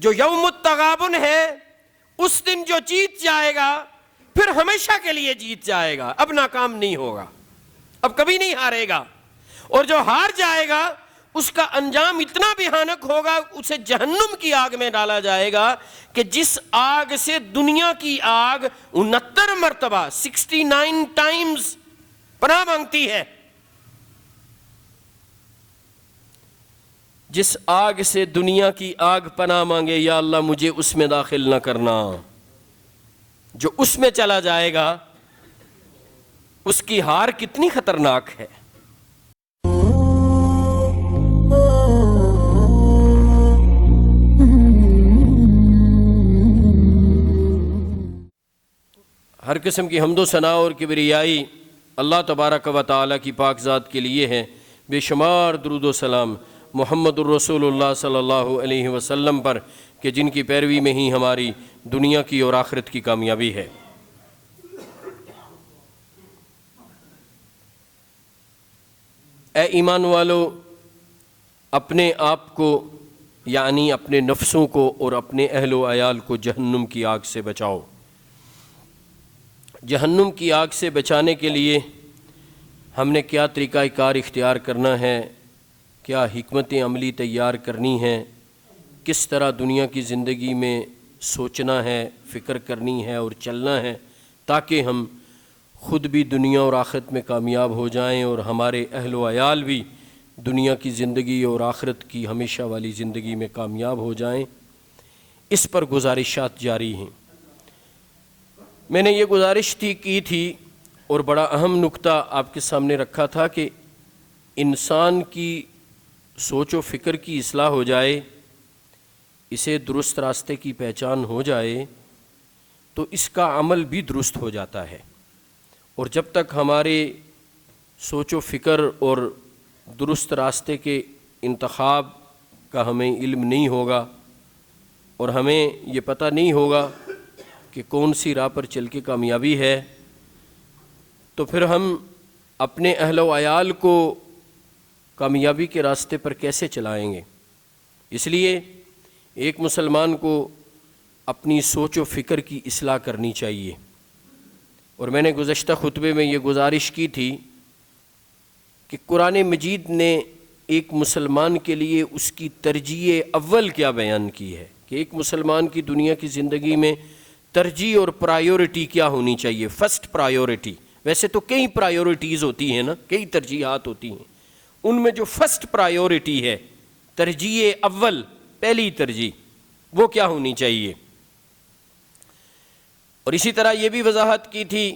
جو یوم التغابن ہے اس دن جو جیت جائے گا پھر ہمیشہ کے لیے جیت جائے گا، اب ناکام نہیں ہوگا، اب کبھی نہیں ہارے گا۔ اور جو ہار جائے گا اس کا انجام اتنا بھیانک ہوگا، اسے جہنم کی آگ میں ڈالا جائے گا کہ جس آگ سے دنیا کی آگ 69 مرتبہ 69 ٹائمز پناہ مانگتی ہے، جس آگ سے دنیا کی آگ پناہ مانگے، یا اللہ مجھے اس میں داخل نہ کرنا، جو اس میں چلا جائے گا اس کی ہار کتنی خطرناک ہے۔ ہر قسم کی حمد و ثنا اور کبریائی اللہ تبارک و تعالیٰ کی پاک ذات کے لیے ہے۔ بے شمار درود و سلام محمد الرسول اللہ صلی اللہ علیہ وسلم پر کہ جن کی پیروی میں ہی ہماری دنیا کی اور آخرت کی کامیابی ہے۔ اے ایمان والو، اپنے آپ کو یعنی اپنے نفسوں کو اور اپنے اہل و عیال کو جہنم کی آگ سے بچاؤ۔ جہنم کی آگ سے بچانے کے لیے ہم نے کیا طریقہ کار اختیار کرنا ہے، کیا حکمت عملی تیار کرنی ہے، کس طرح دنیا کی زندگی میں سوچنا ہے، فکر کرنی ہے اور چلنا ہے تاکہ ہم خود بھی دنیا اور آخرت میں کامیاب ہو جائیں اور ہمارے اہل و عیال بھی دنیا کی زندگی اور آخرت کی ہمیشہ والی زندگی میں کامیاب ہو جائیں، اس پر گزارشات جاری ہیں۔ میں نے یہ گزارش کی تھی اور بڑا اہم نکتہ آپ کے سامنے رکھا تھا کہ انسان کی سوچ و فکر کی اصلاح ہو جائے، اسے درست راستے کی پہچان ہو جائے تو اس کا عمل بھی درست ہو جاتا ہے۔ اور جب تک ہمارے سوچ و فکر اور درست راستے کے انتخاب کا ہمیں علم نہیں ہوگا اور ہمیں یہ پتہ نہیں ہوگا کہ کون سی راہ پر چل کے کامیابی ہے، تو پھر ہم اپنے اہل و عیال کو کامیابی کے راستے پر کیسے چلائیں گے؟ اس لیے ایک مسلمان کو اپنی سوچ و فکر کی اصلاح کرنی چاہیے۔ اور میں نے گزشتہ خطبے میں یہ گزارش کی تھی کہ قرآن مجید نے ایک مسلمان کے لیے اس کی ترجیح اول کیا بیان کی ہے کہ ایک مسلمان کی دنیا کی زندگی میں ترجیح اور پرائیورٹی کیا ہونی چاہیے، فرسٹ پرائیورٹی۔ ویسے تو کئی پرائیورٹیز ہوتی ہیں نا، کئی ترجیحات ہوتی ہیں، ان میں جو فرسٹ پرائیورٹی ہے، ترجیح اول، پہلی ترجیح، وہ کیا ہونی چاہیے۔ اور اسی طرح یہ بھی وضاحت کی تھی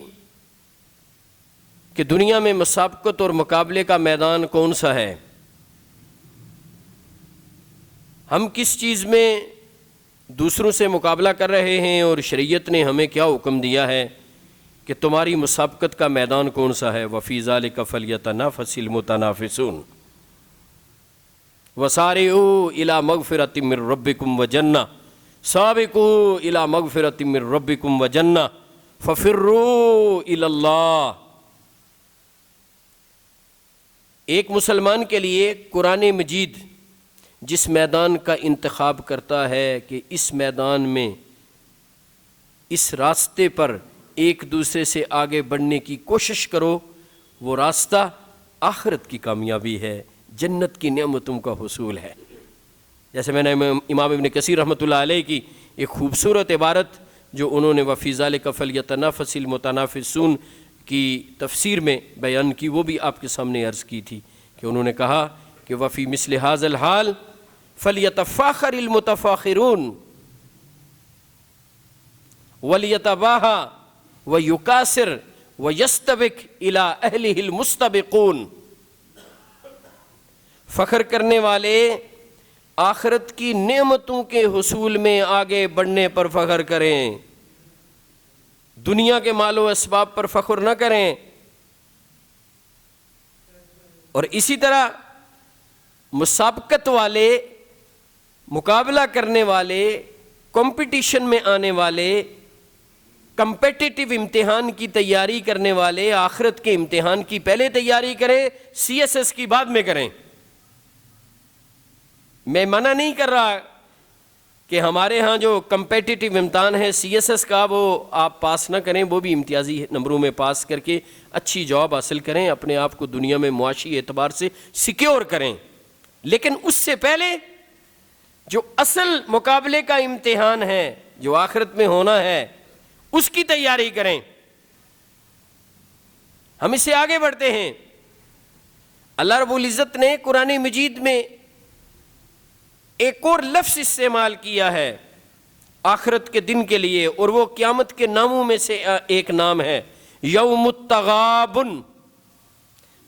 کہ دنیا میں مسابقت اور مقابلے کا میدان کون سا ہے، ہم کس چیز میں دوسروں سے مقابلہ کر رہے ہیں، اور شریعت نے ہمیں کیا حکم دیا ہے کہ تمہاری مسابقت کا میدان کون سا ہے۔ وَفِي ذَلِكَ فَلْيَتَنَافَسِ الْمُتَنَافِسُونَ وَسَارِعُوا إِلَىٰ مَغْفِرَةٍ مِّن رَّبِّكُمْ وَجَنَّةٍ سَابِقُوا إِلَىٰ مَغْفِرَةٍ مِّن رَّبِّكُمْ وَجَنَّةٍ فَفِرُّوا إِلَى اللَّهِ۔ ایک مسلمان کے لیے قرآن مجید جس میدان کا انتخاب کرتا ہے کہ اس میدان میں اس راستے پر ایک دوسرے سے آگے بڑھنے کی کوشش کرو، وہ راستہ آخرت کی کامیابی ہے، جنت کی نعمتوں کا حصول ہے۔ جیسے میں نے امام ابن کثیر رحمۃ اللہ علیہ کی ایک خوبصورت عبارت جو انہوں نے وَفِي ذَلِكَ فَلْيَتَنَافَسِ الْمُتَنَافِسُونَ کی تفسیر میں بیان کی، وہ بھی آپ کے سامنے عرض کی تھی کہ انہوں نے کہا کہ وَفِي مِثْلِ هَذَا الْحَالِ فَلْيَتَفَاخَرِ الْمُتَفَاخِرُونَ وَلْيَتَبَاهَى وَيُكَاسِرْ وَيَسْتَبِقْ إِلَىٰ أَهْلِهِ الْمُسْتَبِقُونَ۔ فخر کرنے والے آخرت کی نعمتوں کے حصول میں آگے بڑھنے پر فخر کریں، دنیا کے مال و اسباب پر فخر نہ کریں۔ اور اسی طرح مسابقت والے، مقابلہ کرنے والے، کمپٹیشن میں آنے والے، کمپیٹیٹیو امتحان کی تیاری کرنے والے آخرت کے امتحان کی پہلے تیاری کریں، CSS کی بعد میں کریں۔ میں منع نہیں کر رہا کہ ہمارے ہاں جو کمپیٹیٹیو امتحان ہے CSS کا وہ آپ پاس نہ کریں، وہ بھی امتیازی نمبروں میں پاس کر کے اچھی جاب حاصل کریں، اپنے آپ کو دنیا میں معاشی اعتبار سے سیکیور کریں، لیکن اس سے پہلے جو اصل مقابلے کا امتحان ہے جو آخرت میں ہونا ہے اس کی تیاری کریں۔ ہم اس سے آگے بڑھتے ہیں۔ اللہ رب العزت نے قرآن مجید میں ایک اور لفظ استعمال کیا ہے آخرت کے دن کے لیے، اور وہ قیامت کے ناموں میں سے ایک نام ہے یوم التغابن۔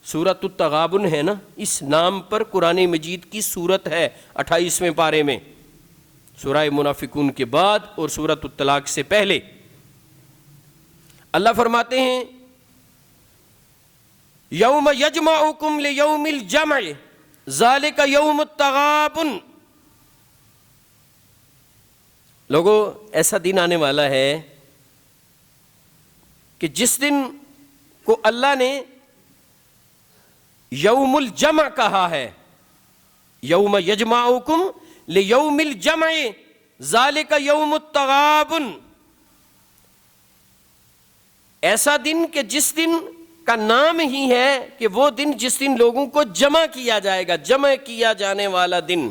سورۃ التغابن ہے نا، اس نام پر قرآن مجید کی سورت ہے 28ویں پارے میں، سورہ منافقون کے بعد اور سورۃ الطلاق سے پہلے۔ اللہ فرماتے ہیں یوم یجمعکم لیوم الجمع ذالک یوم التغابن۔ لوگو، ایسا دن آنے والا ہے کہ جس دن کو اللہ نے یوم الجمع کہا ہے، یوم یجمعکم لیوم الجمع ذالک یوم التغابن، ایسا دن کہ جس دن کا نام ہی ہے کہ وہ دن جس دن لوگوں کو جمع کیا جائے گا، جمع کیا جانے والا دن،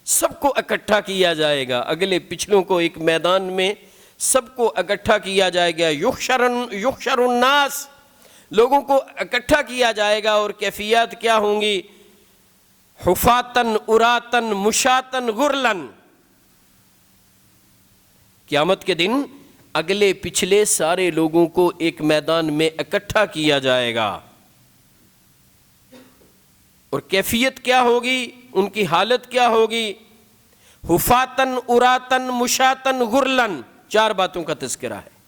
سب کو اکٹھا کیا جائے گا، اگلے پچھلوں کو ایک میدان میں سب کو اکٹھا کیا جائے گا۔ یحشر الناس، لوگوں کو اکٹھا کیا جائے گا، اور کیفیات کیا ہوں گی؟ حفاتن اراتن مشاتن غرلن۔ قیامت کے دن اگلے پچھلے سارے لوگوں کو ایک میدان میں اکٹھا کیا جائے گا، اور کیفیت کیا ہوگی؟ ان کی حالت کیا ہوگی؟ حفاتن اراتن مشاتن غرلن، 4 باتوں کا تذکرہ ہے۔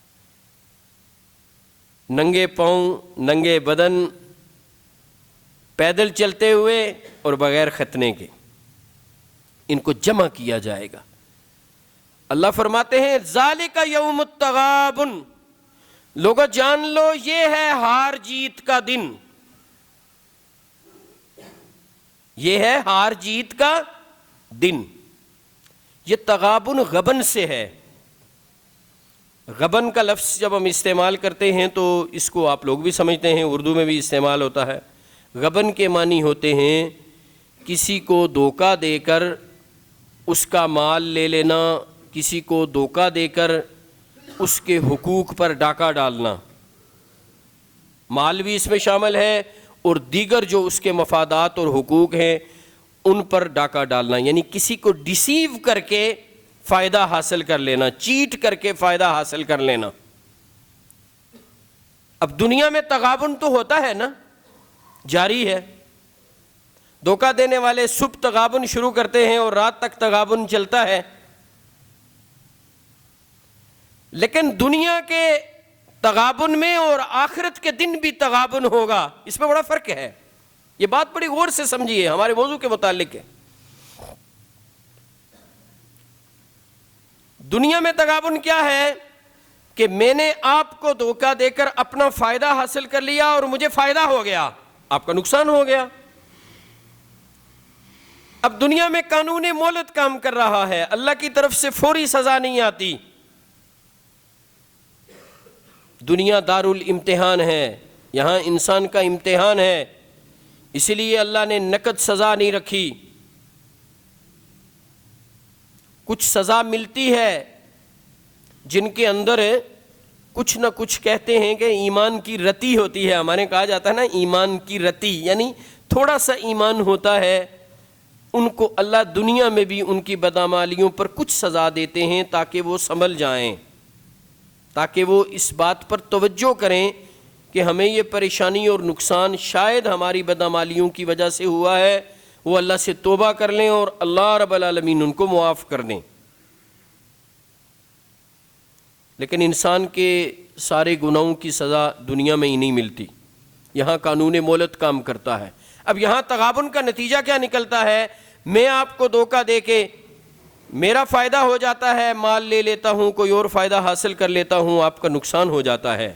ننگے پاؤں، ننگے بدن، پیدل چلتے ہوئے اور بغیر ختنے کے، ان کو جمع کیا جائے گا۔ اللہ فرماتے ہیں ذالک یوم التغابن، لوگوں جان لو یہ ہے ہار جیت کا دن، یہ ہے ہار جیت کا دن۔ یہ تغابن غبن سے ہے۔ غبن کا لفظ جب ہم استعمال کرتے ہیں تو اس کو آپ لوگ بھی سمجھتے ہیں، اردو میں بھی استعمال ہوتا ہے۔ غبن کے معنی ہوتے ہیں کسی کو دھوکہ دے کر اس کا مال لے لینا، کسی کو دھوکہ دے کر اس کے حقوق پر ڈاکہ ڈالنا، مال بھی اس میں شامل ہے، اور دیگر جو اس کے مفادات اور حقوق ہیں ان پر ڈاکہ ڈالنا، یعنی کسی کو ڈیسیو کر کے فائدہ حاصل کر لینا، چیٹ کر کے فائدہ حاصل کر لینا۔ اب دنیا میں تغابن تو ہوتا ہے نا، جاری ہے۔ دھوکہ دینے والے صبح تغابن شروع کرتے ہیں اور رات تک تغابن چلتا ہے، لیکن دنیا کے تغابن میں اور آخرت کے دن بھی تغابن ہوگا، اس میں بڑا فرق ہے۔ یہ بات بڑی غور سے سمجھیے، ہمارے موضوع کے متعلق ہے۔ دنیا میں تغابن کیا ہے کہ میں نے آپ کو دھوکہ دے کر اپنا فائدہ حاصل کر لیا اور مجھے فائدہ ہو گیا، آپ کا نقصان ہو گیا۔ اب دنیا میں قانون مولت کام کر رہا ہے، اللہ کی طرف سے فوری سزا نہیں آتی۔ دنیا دار الامتحان ہے، یہاں انسان کا امتحان ہے، اسی لیے اللہ نے نقد سزا نہیں رکھی۔ کچھ سزا ملتی ہے جن کے اندر کچھ نہ کچھ کہتے ہیں کہ ایمان کی رتی ہوتی ہے، ہمارے کہا جاتا ہے نا ایمان کی رتی، یعنی تھوڑا سا ایمان ہوتا ہے، ان کو اللہ دنیا میں بھی ان کی بدعمالیوں پر کچھ سزا دیتے ہیں تاکہ وہ سنبھل جائیں، تاکہ وہ اس بات پر توجہ کریں کہ ہمیں یہ پریشانی اور نقصان شاید ہماری بدعمالیوں کی وجہ سے ہوا ہے، وہ اللہ سے توبہ کر لیں اور اللہ رب العالمین ان کو معاف کر دیں۔ لیکن انسان کے سارے گناہوں کی سزا دنیا میں ہی نہیں ملتی، یہاں قانون مولت کام کرتا ہے۔ اب یہاں تغابن کا نتیجہ کیا نکلتا ہے؟ میں آپ کو دھوکہ دے کے میرا فائدہ ہو جاتا ہے، مال لے لیتا ہوں، کوئی اور فائدہ حاصل کر لیتا ہوں، آپ کا نقصان ہو جاتا ہے۔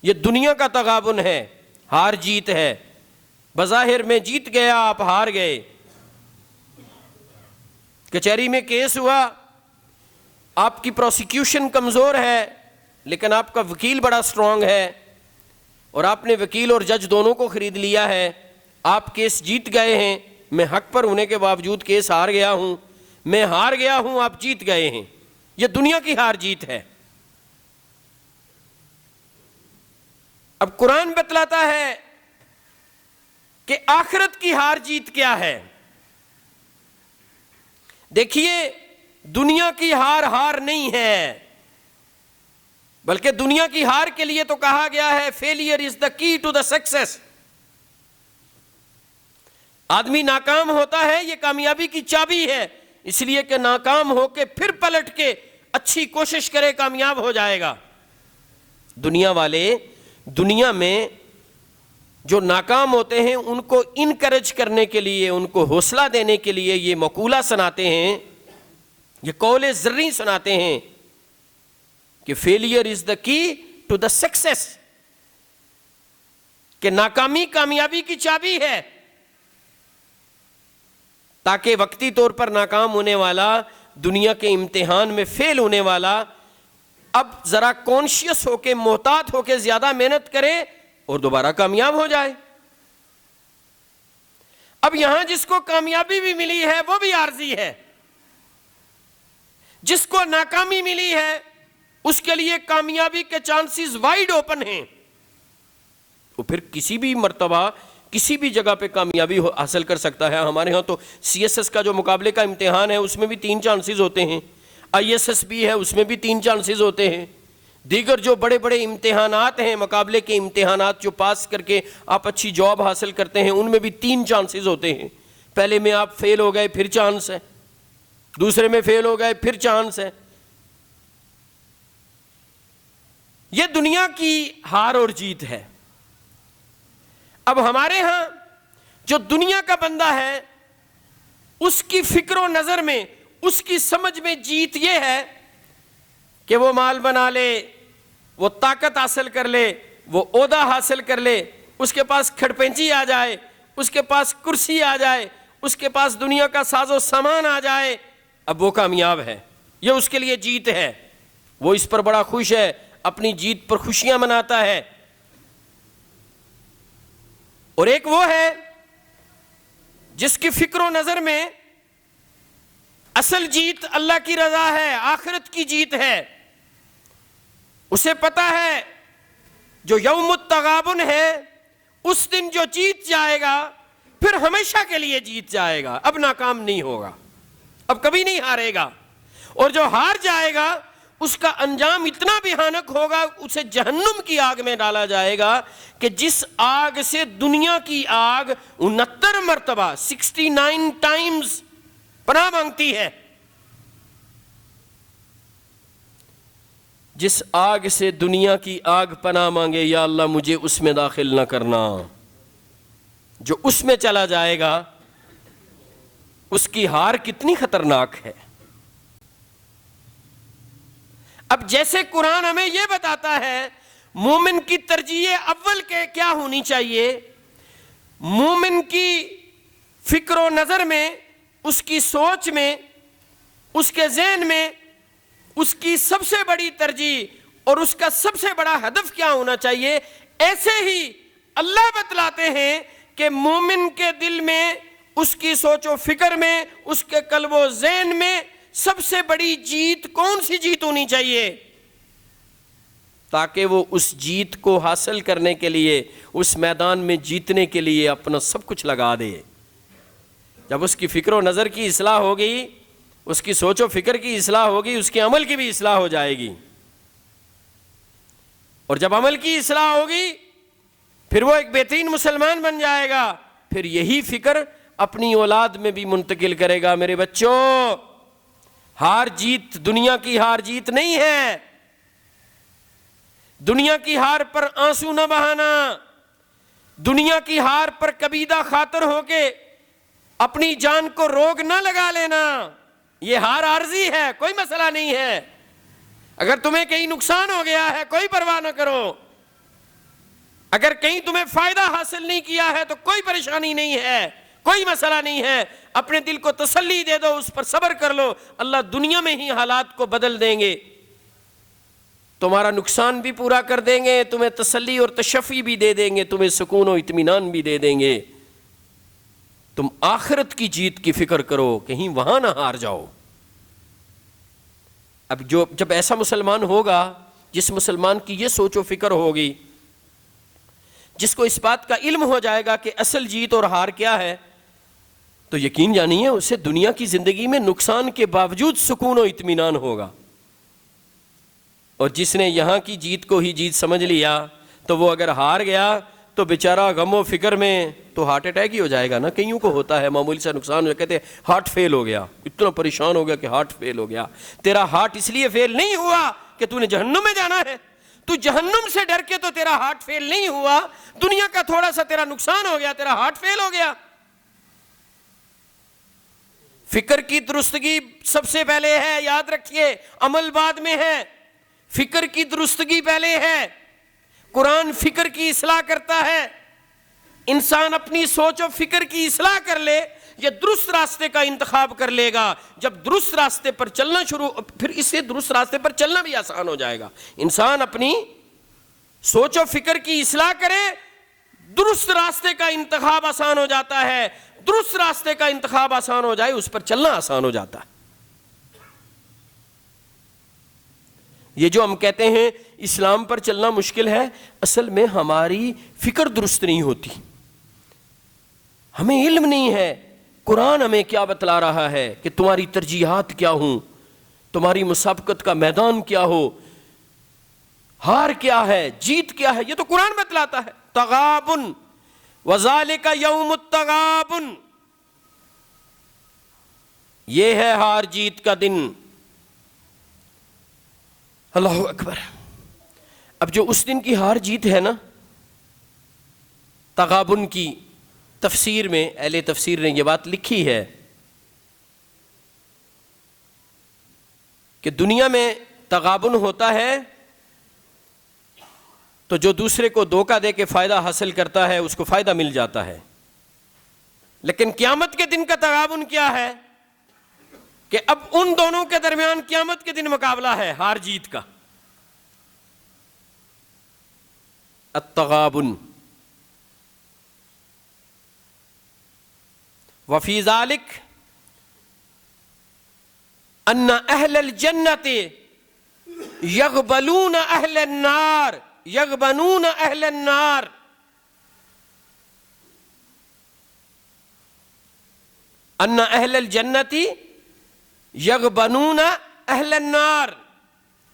یہ دنیا کا تغابن ہے، ہار جیت ہے۔ بظاہر میں جیت گیا، آپ ہار گئے۔ کچہری میں کیس ہوا، آپ کی پروسیکیوشن کمزور ہے لیکن آپ کا وکیل بڑا اسٹرانگ ہے اور آپ نے وکیل اور جج دونوں کو خرید لیا ہے, آپ کیس جیت گئے ہیں, میں حق پر ہونے کے باوجود کیس ہار گیا ہوں, میں ہار گیا ہوں, آپ جیت گئے ہیں. یہ دنیا کی ہار جیت ہے. اب قرآن بتلاتا ہے کہ آخرت کی ہار جیت کیا ہے. دیکھیے دنیا کی ہار ہار نہیں ہے, بلکہ دنیا کی ہار کے لیے تو کہا گیا ہے فیلئر از دا کی ٹو دا سکسیس. آدمی ناکام ہوتا ہے, یہ کامیابی کی چابی ہے, اس لیے کہ ناکام ہو کے پھر پلٹ کے اچھی کوشش کرے کامیاب ہو جائے گا. دنیا والے دنیا میں جو ناکام ہوتے ہیں ان کو انکریج کرنے کے لیے, ان کو حوصلہ دینے کے لیے یہ مقولہ سناتے ہیں, یہ قول زرعی سناتے ہیں کہ فیلئر از دا کی ٹو دا سکسیس, کہ ناکامی کامیابی کی چابی ہے, تاکہ وقتی طور پر ناکام ہونے والا, دنیا کے امتحان میں فیل ہونے والا اب ذرا کانشیس ہو کے, محتاط ہو کے زیادہ محنت کرے اور دوبارہ کامیاب ہو جائے. اب یہاں جس کو کامیابی بھی ملی ہے وہ بھی عارضی ہے, جس کو ناکامی ملی ہے اس کے لیے کامیابی کے چانسز وائڈ اوپن ہیں, وہ پھر کسی بھی مرتبہ کسی بھی جگہ پہ کامیابی حاصل کر سکتا ہے. ہمارے ہاں تو سی ایس ایس کا جو مقابلے کا امتحان ہے اس میں بھی 3 چانسز ہوتے ہیں, آئی ایس ایس بھی ہے اس میں بھی 3 چانسز ہوتے ہیں, دیگر جو بڑے بڑے امتحانات ہیں, مقابلے کے امتحانات جو پاس کر کے آپ اچھی جاب حاصل کرتے ہیں ان میں بھی 3 چانسز ہوتے ہیں. پہلے میں آپ فیل ہو گئے پھر چانس ہے, دوسرے میں فیل ہو گئے پھر چانس ہے. یہ دنیا کی ہار اور جیت ہے. اب ہمارے ہاں جو دنیا کا بندہ ہے اس کی فکر و نظر میں, اس کی سمجھ میں جیت یہ ہے کہ وہ مال بنا لے, وہ طاقت حاصل کر لے, وہ عہدہ حاصل کر لے, اس کے پاس کھڑپینچی آ جائے, اس کے پاس کرسی آ جائے, اس کے پاس دنیا کا ساز و سامان آ جائے, اب وہ کامیاب ہے, یہ اس کے لیے جیت ہے, وہ اس پر بڑا خوش ہے, اپنی جیت پر خوشیاں مناتا ہے. اور ایک وہ ہے جس کی فکر و نظر میں اصل جیت اللہ کی رضا ہے, آخرت کی جیت ہے. اسے پتا ہے جو یوم التغابن ہے اس دن جو جیت جائے گا پھر ہمیشہ کے لیے جیت جائے گا, اب ناکام نہیں ہوگا, اب کبھی نہیں ہارے گا. اور جو ہار جائے گا اس کا انجام اتنا بھیانک ہوگا, اسے جہنم کی آگ میں ڈالا جائے گا کہ جس آگ سے دنیا کی آگ 69 مرتبہ 69 ٹائمز پناہ مانگتی ہے, جس آگ سے دنیا کی آگ پناہ مانگے, یا اللہ مجھے اس میں داخل نہ کرنا. جو اس میں چلا جائے گا اس کی ہار کتنی خطرناک ہے. اب جیسے قرآن ہمیں یہ بتاتا ہے مومن کی ترجیح اول کے کیا ہونی چاہیے, مومن کی فکر و نظر میں, اس کی سوچ میں, اس کے ذہن میں اس کی سب سے بڑی ترجیح اور اس کا سب سے بڑا ہدف کیا ہونا چاہیے. ایسے ہی اللہ بتلاتے ہیں کہ مومن کے دل میں, اس کی سوچ و فکر میں, اس کے قلب و ذہن میں سب سے بڑی جیت کون سی جیت ہونی چاہیے, تاکہ وہ اس جیت کو حاصل کرنے کے لیے, اس میدان میں جیتنے کے لیے اپنا سب کچھ لگا دے. جب اس کی فکر و نظر کی اصلاح ہوگی, اس کی سوچ و فکر کی اصلاح ہوگی, اس کے عمل کی بھی اصلاح ہو جائے گی. اور جب عمل کی اصلاح ہوگی پھر وہ ایک بہترین مسلمان بن جائے گا. پھر یہی فکر اپنی اولاد میں بھی منتقل کرے گا. میرے بچوں, ہار جیت دنیا کی ہار جیت نہیں ہے. دنیا کی ہار پر آنسو نہ بہانا, دنیا کی ہار پر کبیدہ خاطر ہو کے اپنی جان کو روگ نہ لگا لینا. یہ ہار عارضی ہے, کوئی مسئلہ نہیں ہے. اگر تمہیں کہیں نقصان ہو گیا ہے کوئی پرواہ نہ کرو, اگر کہیں تمہیں فائدہ حاصل نہیں کیا ہے تو کوئی پریشانی نہیں ہے, کوئی مسئلہ نہیں ہے، اپنے دل کو تسلی دے دو، اس پر صبر کر لو، اللہ دنیا میں ہی حالات کو بدل دیں گے، تمہارا نقصان بھی پورا کر دیں گے، تمہیں تسلی اور تشفی بھی دے دیں گے، تمہیں سکون و اطمینان بھی دے دیں گے۔ تم آخرت کی جیت کی فکر کرو، کہیں وہاں نہ ہار جاؤ۔ اب جب ایسا مسلمان ہوگا، جس مسلمان کی یہ سوچ و فکر ہوگی، جس کو اس بات کا علم ہو جائے گا کہ اصل جیت اور ہار کیا ہے، تو یقین جانیے اسے دنیا کی زندگی میں نقصان کے باوجود سکون و اطمینان ہوگا۔ اور جس نے یہاں کی جیت کو ہی جیت سمجھ لیا، تو وہ اگر ہار گیا تو بیچارہ غم و فکر میں تو ہارٹ اٹیک ہی ہو جائے گا نا۔ کئیوں کو ہوتا ہے، معمولی سا نقصان ہو، کہتے ہیں ہارٹ فیل ہو گیا، اتنا پریشان ہو گیا کہ ہارٹ فیل ہو گیا۔ تیرا ہارٹ اس لیے فیل نہیں ہوا کہ تو نے جہنم میں جانا ہے، تو جہنم سے ڈر کے تو تیرا ہارٹ فیل نہیں ہوا، دنیا کا تھوڑا سا تیرا نقصان ہو گیا، تیرا ہارٹ فیل ہو گیا۔ فکر کی درستگی سب سے پہلے ہے، یاد رکھیے، عمل بعد میں ہے۔ فکر کی درستگی پہلے ہے۔ قرآن فکر کی اصلاح کرتا ہے۔ انسان اپنی سوچ و فکر کی اصلاح کر لے، یہ درست راستے کا انتخاب کر لے گا۔ جب درست راستے پر چلنا شروع، پھر اسے درست راستے پر چلنا بھی آسان ہو جائے گا۔ انسان اپنی سوچ و فکر کی اصلاح کرے، درست راستے کا انتخاب آسان ہو جاتا ہے۔ درست راستے کا انتخاب آسان ہو جائے، اس پر چلنا آسان ہو جاتا ہے۔ یہ جو ہم کہتے ہیں اسلام پر چلنا مشکل ہے، اصل میں ہماری فکر درست نہیں ہوتی، ہمیں علم نہیں ہے۔ قرآن ہمیں کیا بتلا رہا ہے کہ تمہاری ترجیحات کیا ہوں، تمہاری مسابقت کا میدان کیا ہو، ہار کیا ہے، جیت کیا ہے، یہ تو قرآن بتلاتا ہے۔ تغابن وذالک یوم التغابن، یہ ہے ہار جیت کا دن۔ اللہ اکبر۔ اب جو اس دن کی ہار جیت ہے نا، تغابن کی تفسیر میں اہل تفسیر نے یہ بات لکھی ہے کہ دنیا میں تغابن ہوتا ہے تو جو دوسرے کو دھوکہ دے کے فائدہ حاصل کرتا ہے اس کو فائدہ مل جاتا ہے، لیکن قیامت کے دن کا تغابن کیا ہے کہ اب ان دونوں کے درمیان قیامت کے دن مقابلہ ہے ہار جیت کا۔ التغابن وفی ذلک ان اہل الجنت یغبلون اہل النار، یغبنون اہل النار۔ ان اہل الجنت یغبنون اہل النار،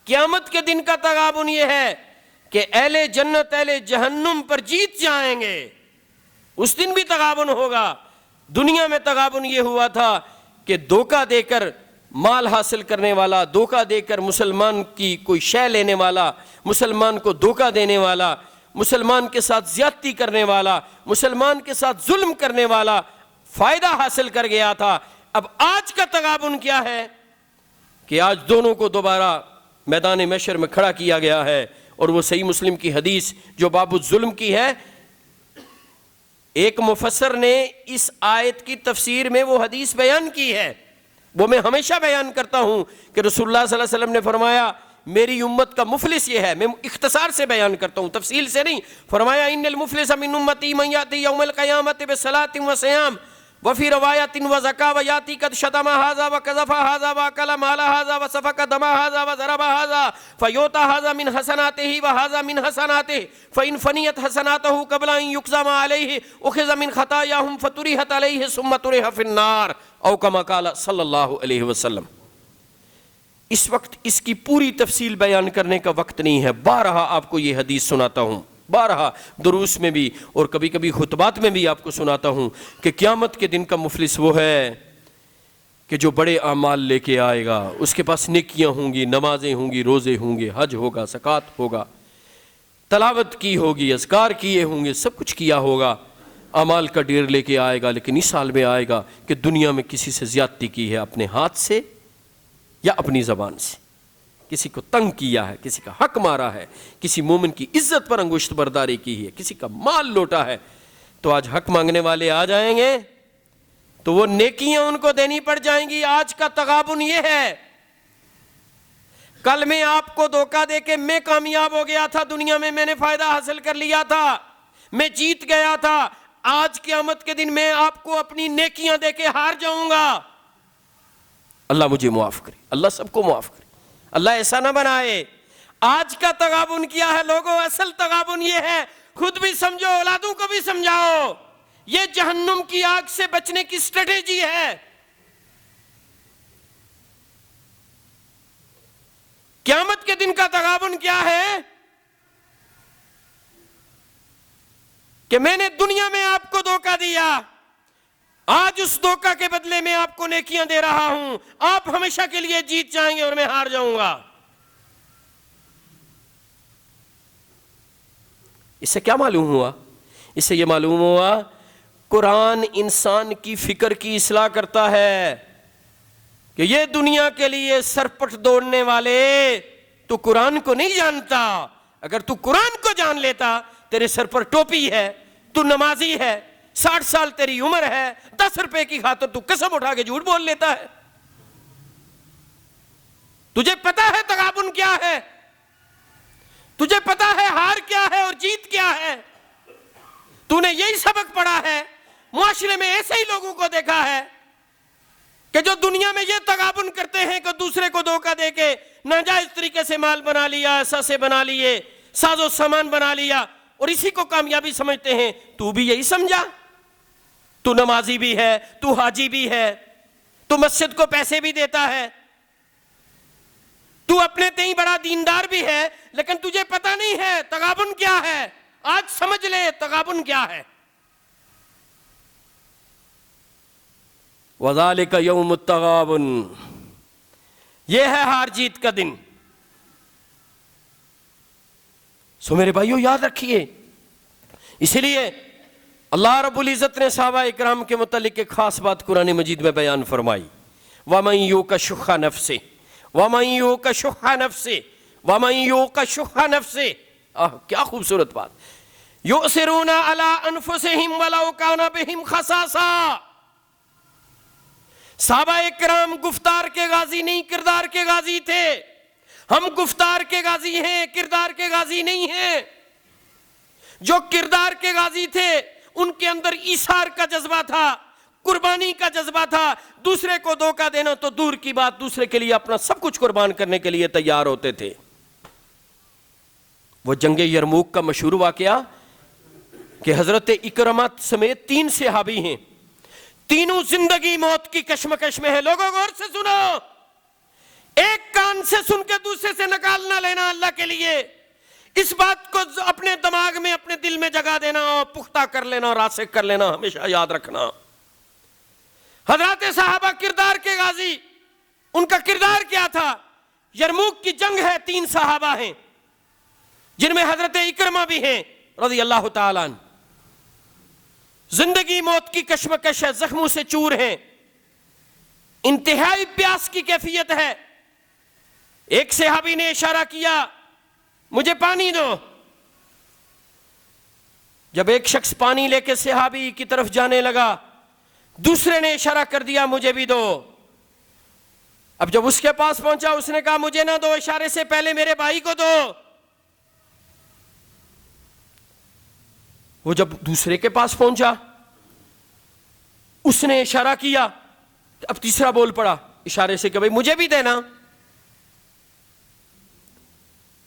قیامت کے دن کا تغابن یہ ہے کہ اہل جنت اہل جہنم پر جیت جائیں گے۔ اس دن بھی تغابن ہوگا۔ دنیا میں تغابن یہ ہوا تھا کہ دھوکہ دے کر مال حاصل کرنے والا، دھوکہ دے کر مسلمان کی کوئی شے لینے والا، مسلمان کو دھوکہ دینے والا، مسلمان کے ساتھ زیادتی کرنے والا، مسلمان کے ساتھ ظلم کرنے والا فائدہ حاصل کر گیا تھا۔ اب آج کا تغابن کیا ہے کہ آج دونوں کو دوبارہ میدان محشر میں کھڑا کیا گیا ہے، اور وہ صحیح مسلم کی حدیث جو باب الظلم کی ہے، ایک مفسر نے اس آیت کی تفسیر میں وہ حدیث بیان کی ہے، وہ میں ہمیشہ بیان کرتا ہوں کہ رسول اللہ صلی اللہ علیہ وسلم نے فرمایا میری امت کا مفلس یہ ہے، میں اختصار سے بیان کرتا ہوں تفصیل سے نہیں، فرمایا ان المفلس من امتی من یاتی یوم القیامت بصلاۃ وصیام وفی روایت وزکا ویاتی قد شتم ھذا وقذف ھذا واکل مال ھذا وسفک دم ھذا وضرب ھذا فیؤتی ھذا من حسناته وھذا من حسناته فإن فنیت حسناته قبل ان یقسم علیہ اخذ من خطایاهم فطرحت علیہ ثم طرح فی النار او کما قال صلی اللہ علیہ وسلم۔ اس وقت اس کی پوری تفصیل بیان کرنے کا وقت نہیں ہے، بارہا آپ کو یہ حدیث سناتا ہوں، بارہا دروس میں بھی اور کبھی کبھی خطبات میں بھی آپ کو سناتا ہوں کہ قیامت کے دن کا مفلس وہ ہے کہ جو بڑے اعمال لے کے آئے گا، اس کے پاس نیکیاں ہوں گی، نمازیں ہوں گی، روزے ہوں گے، حج ہوگا، زکوٰۃ ہوگا، تلاوت کی ہوگی، اذکار کیے ہوں گے، سب کچھ کیا ہوگا، اعمال کا ڈھیر لے کے آئے گا، لیکن اس حال میں آئے گا کہ دنیا میں کسی سے زیادتی کی ہے، اپنے ہاتھ سے یا اپنی زبان سے، کسی کو تنگ کیا ہے، کسی کا حق مارا ہے، کسی مومن کی عزت پر انگشت برداری کی ہے، کسی کا مال لوٹا ہے۔ تو آج حق مانگنے والے آ جائیں گے تو وہ نیکیاں ان کو دینی پڑ جائیں گی۔ آج کا تغابن یہ ہے، کل میں آپ کو دھوکہ دے کے میں کامیاب ہو گیا تھا، دنیا میں میں نے فائدہ حاصل کر لیا تھا، میں جیت گیا تھا، آج قیامت کے دن میں آپ کو اپنی نیکیاں دے کے ہار جاؤں گا۔ اللہ مجھے معاف کرے، اللہ سب کو معاف کرے، اللہ ایسا نہ بنائے۔ آج کا تغابن کیا ہے لوگوں؟ اصل تغابن یہ ہے، خود بھی سمجھو، اولادوں کو بھی سمجھاؤ، یہ جہنم کی آگ سے بچنے کی اسٹریٹجی ہے۔ قیامت کے دن کا تغابن کیا ہے کہ میں نے دنیا میں آپ کو دھوکہ دیا، آج اس دھوکہ کے بدلے میں آپ کو نیکیاں دے رہا ہوں، آپ ہمیشہ کے لیے جیت جائیں گے اور میں ہار جاؤں گا۔ اس سے کیا معلوم ہوا؟ اس سے یہ معلوم ہوا قرآن انسان کی فکر کی اصلاح کرتا ہے کہ یہ دنیا کے لیے سرپٹ دوڑنے والے تو قرآن کو نہیں جانتا۔ اگر تو قرآن کو جان لیتا، تیرے سر پر ٹوپی ہے، تو نمازی ہے، 60 سال تیری عمر ہے، 10 روپے کی خاطر تو قسم اٹھا کے جھوٹ بول لیتا ہے۔ تجھے پتا ہے تغابن کیا ہے، تجھے پتا ہے ہار کیا ہے اور جیت کیا ہے، تو نے یہی سبق پڑھا ہے، معاشرے میں ایسے ہی لوگوں کو دیکھا ہے کہ جو دنیا میں یہ تغابن کرتے ہیں کہ دوسرے کو دھوکہ دے کے ناجائز طریقے سے مال بنا لیا، ایسا سے بنا لیے، ساز و سامان بنا لیا اور اسی کو کامیابی سمجھتے ہیں۔ تو بھی یہی سمجھا؟ تو نمازی بھی ہے، تو حاجی بھی ہے، تو مسجد کو پیسے بھی دیتا ہے، تو اپنے تئیں بڑا دیندار بھی ہے، لیکن تجھے پتہ نہیں ہے تغابن کیا ہے۔ آج سمجھ لے تغابن کیا ہے۔ وَذَلِكَ يَوْمُ التَّغَابُنِ، یہ ہے ہار جیت کا دن۔ سو میرے بھائیو یاد رکھیے، اسی لیے اللہ رب العزت نے صحابہ اکرام کے متعلق ایک خاص بات قرآن مجید میں بیان فرمائی، وَمَن يُوقَ شُحَّ نَفْسِهِ وَمَن يُوقَ شُحَّ نَفْسِهِ وَمَن يُوقَ شُحَّ نَفْسِهِ۔ کیا خوبصورت بات، يُؤْثِرُونَ عَلَىٰ أَنفُسِهِمْ وَلَوْ كَانَ بِهِمْ خَصَاصَةٌ۔ صحابہ اکرام گفتار کے غازی نہیں، کردار کے غازی تھے۔ ہم گفتار کے غازی ہیں، کردار کے غازی نہیں ہیں۔ جو کردار کے غازی تھے ان کے اندر ایثار کا جذبہ تھا، قربانی کا جذبہ تھا، دوسرے کو دھوکہ دینا تو دور کی بات، دوسرے کے لیے اپنا سب کچھ قربان کرنے کے لیے تیار ہوتے تھے۔ وہ جنگ یرموک کا مشہور واقعہ کہ حضرت اکرمہ سمیت 3 صحابی ہیں، تینوں زندگی موت کی کشمکش میں ہے۔ لوگوں غور سے سنو، ایک کان سے سن کے دوسرے سے نکال نہ لینا اللہ کے لیے، اس بات کو اپنے دماغ میں، اپنے دل میں جگہ دینا اور پختہ کر لینا اور راسخ کر لینا، ہمیشہ یاد رکھنا۔ حضرات صحابہ کردار کے غازی، ان کا کردار کیا تھا؟ یرموک کی جنگ ہے، 3 صحابہ ہیں جن میں حضرت اکرمہ بھی ہیں رضی اللہ تعالیٰ عنہ۔ زندگی موت کی کشمکش ہے، زخموں سے چور ہیں، انتہائی پیاس کی کیفیت ہے۔ ایک صحابی نے اشارہ کیا، مجھے پانی دو۔ جب ایک شخص پانی لے کے صحابی کی طرف جانے لگا، دوسرے نے اشارہ کر دیا، مجھے بھی دو۔ اب جب اس کے پاس پہنچا، اس نے کہا مجھے نہ دو، اشارے سے پہلے میرے بھائی کو دو۔ وہ جب دوسرے کے پاس پہنچا، اس نے اشارہ کیا، اب تیسرا بول پڑا اشارے سے کہ بھائی مجھے بھی دینا۔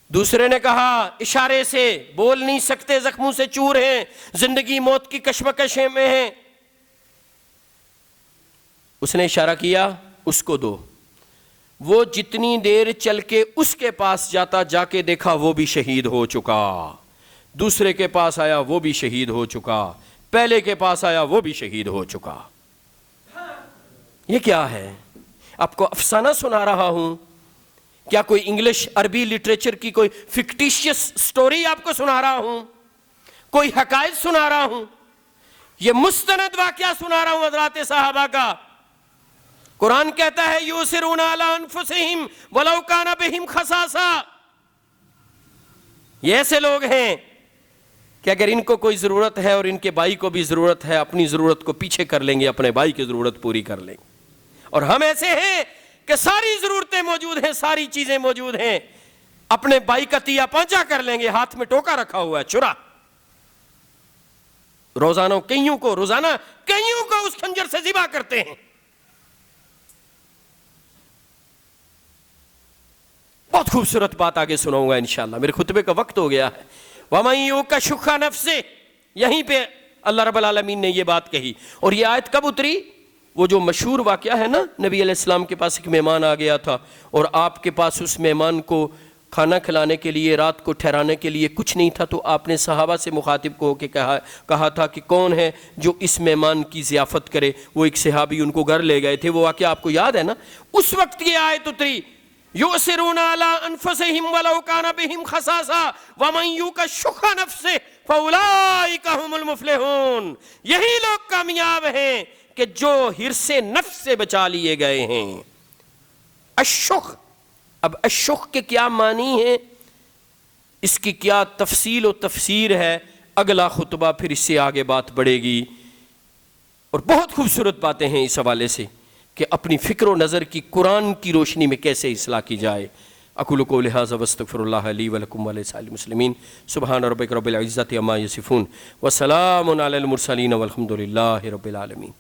دوسرے نے کہا اشارے سے، بول نہیں سکتے، زخموں سے چور ہیں، زندگی موت کی کشمکش میں ہیں۔ اس نے اشارہ کیا، اس کو دو۔ وہ جتنی دیر چل کے اس کے پاس جاتا، جا کے دیکھا وہ بھی شہید ہو چکا۔ دوسرے کے پاس آیا، وہ بھی شہید ہو چکا۔ پہلے کے پاس آیا، وہ بھی شہید ہو چکا۔ یہ کیا ہے؟ آپ کو افسانہ سنا رہا ہوں کیا؟ کوئی انگلش عربی لٹریچر کی کوئی فکٹیشیس سٹوری آپ کو سنا رہا ہوں؟ کوئی حقائق سنا رہا ہوں؟ یہ مستند واقعہ سنا رہا ہوں حضرات صحابہ کا۔ قرآن کہتا ہے یؤثرون علی انفسہم ولو کان بہم خصاصہ۔ یہ ایسے لوگ ہیں کہ اگر ان کو کوئی ضرورت ہے اور ان کے بھائی کو بھی ضرورت ہے، اپنی ضرورت کو پیچھے کر لیں گے، اپنے بھائی کی ضرورت پوری کر لیں گے۔ اور ہم ایسے ہیں کہ ساری ضرورتیں موجود ہیں، ساری چیزیں موجود ہیں، اپنے بھائی کا تیا پانچا کر لیں گے، ہاتھ میں ٹوکا رکھا ہوا ہے، چرا روزانہ کئیوں کو اس خنجر سے ذبح کرتے ہیں۔ بہت خوبصورت بات آگے سناؤں گا انشاءاللہ، میرے خطبے کا وقت ہو گیا ہے۔ وَمَن يُوقَ شُحَّ نَفْسِهِ، یہیں پہ اللہ رب العالمین نے یہ بات کہی۔ اور یہ آیت کب اتری؟ وہ جو مشہور واقعہ ہے نا، نبی علیہ السلام کے پاس ایک مہمان آ گیا تھا اور آپ کے پاس اس مہمان کو کھانا کھلانے کے لیے، رات کو ٹھہرانے کے لیے کچھ نہیں تھا، تو آپ نے صحابہ سے مخاطب کو کہ کہا تھا کہ کون ہے جو اس مہمان کی ضیافت کرے؟ وہ ایک صحابی ان کو گھر لے گئے تھے، وہ واقعہ آپ کو یاد ہے نا؟ اس وقت یہ آیت اتری، یؤثرون علی انفسہم ولو کان بہم خصاصہ ومن یوق شح نفسہ فاولئک ہم المفلحون۔ یہی لوگ کامیاب ہیں کہ جو حرص نفس سے بچا لیے گئے ہیں۔ الشح، اب الشح کے کیا معنی ہیں، اس کی کیا تفصیل و تفسیر ہے، اگلا خطبہ پھر اس سے آگے بات بڑھے گی، اور بہت خوبصورت باتیں ہیں اس حوالے سے کہ اپنی فکر و نظر کی قرآن کی روشنی میں کیسے اصلاح کی جائے۔ اقول قولی ھذا واستغفر اللہ لی ولکم ولسائر المسلمین۔ سبحان ربک رب العزۃ عما یصفون وسلام علی المرسلین والحمد للہ رب العالمین۔